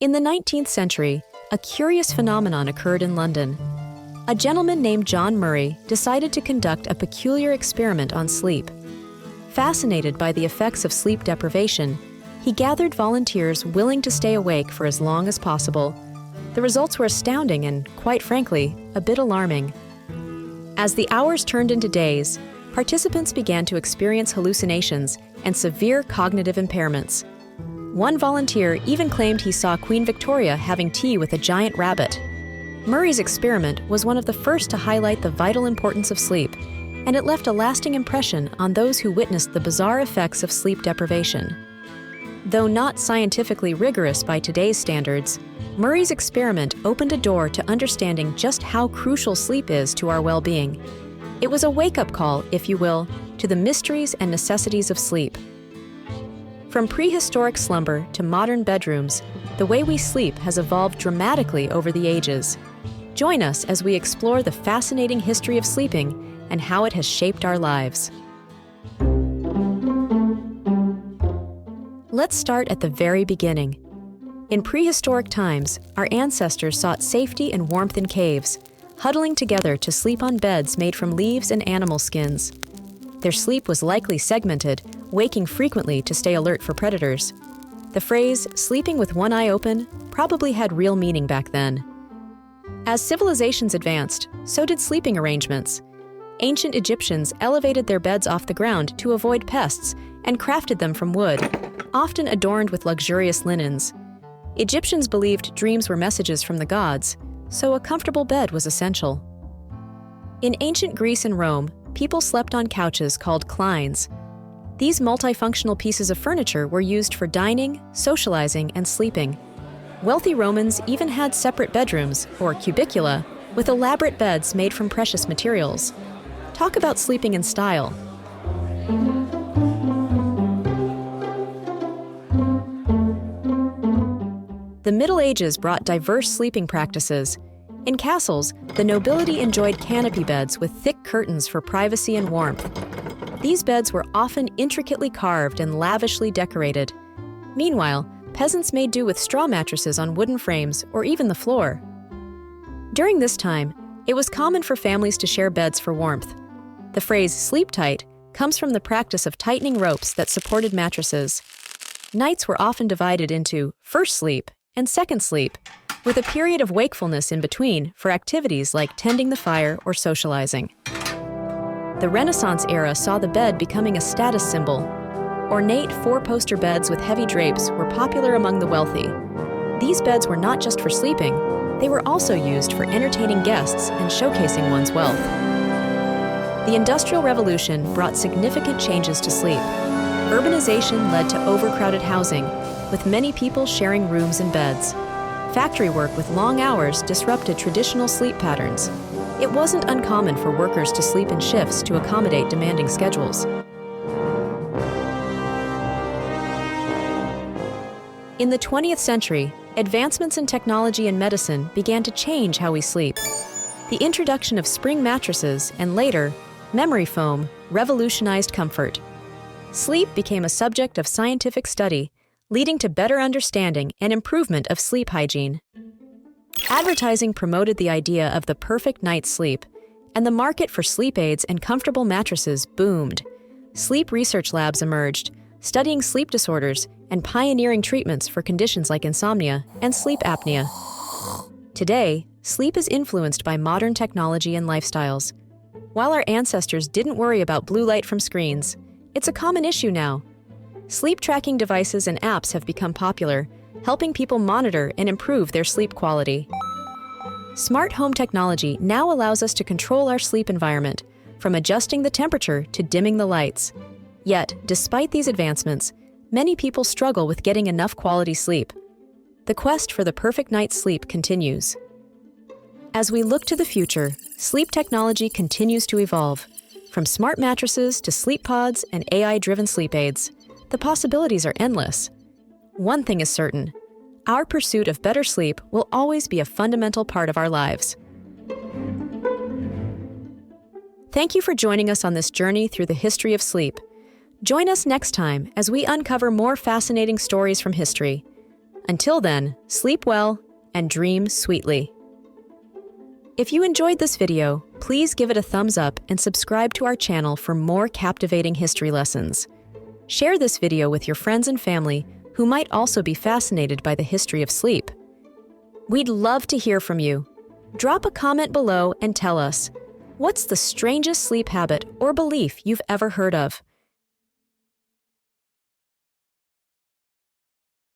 In the 19th century, a curious phenomenon occurred in London. A gentleman named John Murray decided to conduct a peculiar experiment on sleep. Fascinated by the effects of sleep deprivation, he gathered volunteers willing to stay awake for as long as possible. The results were astounding and, quite frankly, a bit alarming. As the hours turned into days, participants began to experience hallucinations and severe cognitive impairments. One volunteer even claimed he saw Queen Victoria having tea with a giant rabbit. Murray's experiment was one of the first to highlight the vital importance of sleep, and it left a lasting impression on those who witnessed the bizarre effects of sleep deprivation. Though not scientifically rigorous by today's standards, Murray's experiment opened a door to understanding just how crucial sleep is to our well-being. It was a wake-up call, if you will, to the mysteries and necessities of sleep. From prehistoric slumber to modern bedrooms, the way we sleep has evolved dramatically over the ages. Join us as we explore the fascinating history of sleeping and how it has shaped our lives. Let's start at the very beginning. In prehistoric times, our ancestors sought safety and warmth in caves, huddling together to sleep on beds made from leaves and animal skins. Their sleep was likely segmented, waking frequently to stay alert for predators. The phrase, sleeping with one eye open, probably had real meaning back then. As civilizations advanced, so did sleeping arrangements. Ancient Egyptians elevated their beds off the ground to avoid pests and crafted them from wood, often adorned with luxurious linens. Egyptians believed dreams were messages from the gods, so a comfortable bed was essential. In ancient Greece and Rome, people slept on couches called clines. These multifunctional pieces of furniture were used for dining, socializing, and sleeping. Wealthy Romans even had separate bedrooms, or cubicula, with elaborate beds made from precious materials. Talk about sleeping in style. The Middle Ages brought diverse sleeping practices. In castles, the nobility enjoyed canopy beds with thick curtains for privacy and warmth. These beds were often intricately carved and lavishly decorated. Meanwhile, peasants made do with straw mattresses on wooden frames or even the floor. During this time, it was common for families to share beds for warmth. The phrase "sleep tight" comes from the practice of tightening ropes that supported mattresses. Nights were often divided into first sleep and second sleep, with a period of wakefulness in between for activities like tending the fire or socializing. The Renaissance era saw the bed becoming a status symbol. Ornate four-poster beds with heavy drapes were popular among the wealthy. These beds were not just for sleeping, they were also used for entertaining guests and showcasing one's wealth. The Industrial Revolution brought significant changes to sleep. Urbanization led to overcrowded housing, with many people sharing rooms and beds. Factory work with long hours disrupted traditional sleep patterns. It wasn't uncommon for workers to sleep in shifts to accommodate demanding schedules. In the 20th century, advancements in technology and medicine began to change how we sleep. The introduction of spring mattresses and later, memory foam revolutionized comfort. Sleep became a subject of scientific study, leading to better understanding and improvement of sleep hygiene. Advertising promoted the idea of the perfect night's sleep, and the market for sleep aids and comfortable mattresses boomed. Sleep research labs emerged, studying sleep disorders and pioneering treatments for conditions like insomnia and sleep apnea. Today, sleep is influenced by modern technology and lifestyles. While our ancestors didn't worry about blue light from screens, it's a common issue now. Sleep tracking devices and apps have become popular, helping people monitor and improve their sleep quality. Smart home technology now allows us to control our sleep environment, from adjusting the temperature to dimming the lights. Yet, despite these advancements, many people struggle with getting enough quality sleep. The quest for the perfect night's sleep continues. As we look to the future, sleep technology continues to evolve. From smart mattresses to sleep pods and AI-driven sleep aids, the possibilities are endless. One thing is certain: our pursuit of better sleep will always be a fundamental part of our lives. Thank you for joining us on this journey through the history of sleep. Join us next time as we uncover more fascinating stories from history. Until then, sleep well and dream sweetly. If you enjoyed this video, please give it a thumbs up and subscribe to our channel for more captivating history lessons. Share this video with your friends and family who might also be fascinated by the history of sleep. We'd love to hear from you. Drop a comment below and tell us, what's the strangest sleep habit or belief you've ever heard of?